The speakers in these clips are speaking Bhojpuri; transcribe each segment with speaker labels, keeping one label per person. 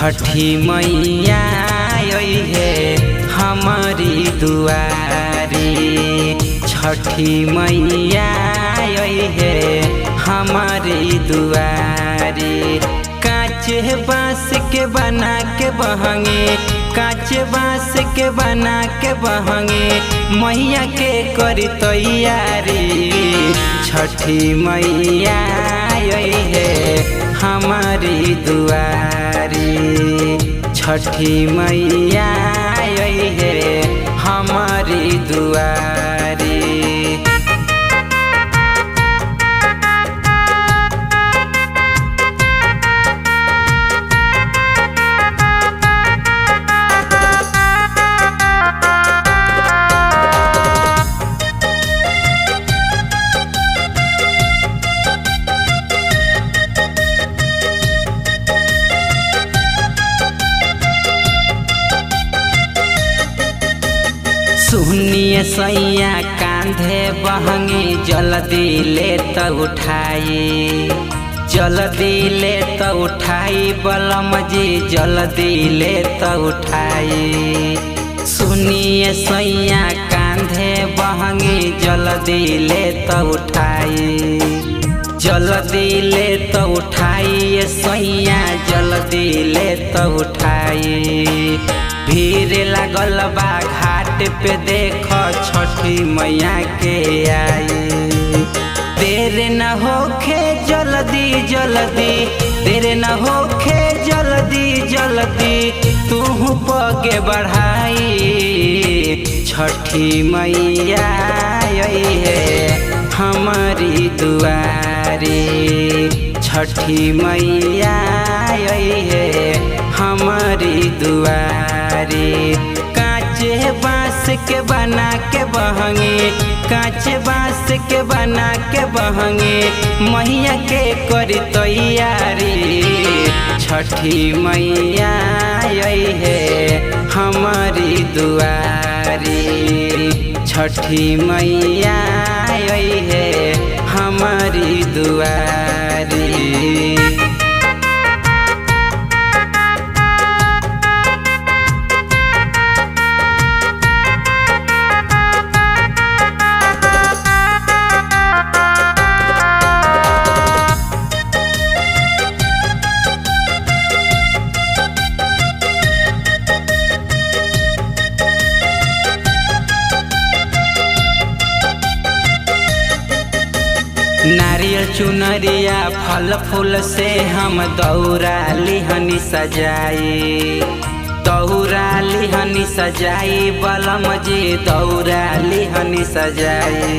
Speaker 1: छठी मैया है हमारी दुआरी। छठी मैया है हमारी दुआरी। काचे बाँस के बना के बहंगे, काचे बाँस के बना के बहंगे, मैया के करी तैयारी। छठी मैया है हमारी दुआरी। छठी मैया है हमारी दुआरी। सुनिए सैया कांधे बहंगी, जल्दी ले तो उठाई, जल्दी ले तो उठाई बलम जी, जल्दी ले तो उठाई। सुनिए सैया कांधे बहंगी, जल्दी ले तो उठाई, जल्दी ले तो उठाई सैया, जल्दी ले तो उठाई। भीड़ लागल बा घाट पे देखो छठी मैया के आई। देर न होखे जल्दी जल्दी, देर न होखे जल्दी जल्दी, तू पगे बढ़ाई। छठी मैया है हमारी दुआरी। छठी मैया है हमारी दुआरी। काचे बाँस के बना के बहंगे, काचे बाँस के बना के बहंगे, मैया के करी तैयारी। छठी मैया है हमारी दुआरी। छठी मैया है हमारी दुआरी। नारियल चुनरिया फल फूल से हम दौरा लिहनी सजाई, दौरा लिहनी सजाई बलम जी, दौरा लिहनी सजाई।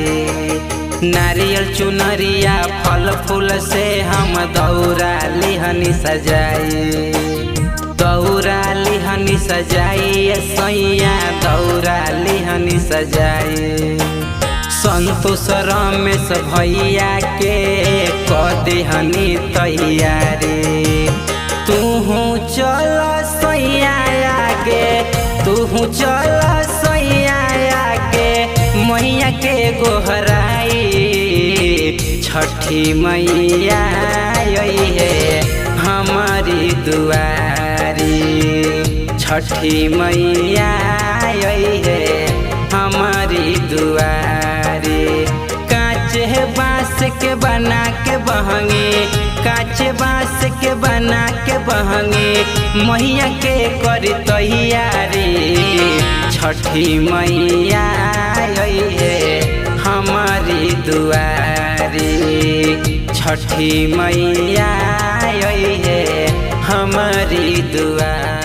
Speaker 1: नारियल चुनरिया फल फूल से हम दौरा लिहनी सजाई, दौरा लिहनी सजाई सैया, दौरा लिहनी सजाई। संतोष रमेश भैया के कदहनी तैयारी। तू चल सैया आगे, तू चल सैया आगे, मैया के गोहराई। छठी मैया है हमारी दुआरी। छठी मैया है हमारी दुआरी। काचे बाँस के बना के बहंगे, काचे बाँस के बना के बहंगे, मैया के करी तैयारी। छठी मैया है हमारी दुआरी। छठी मैया है हमारी दुआरी।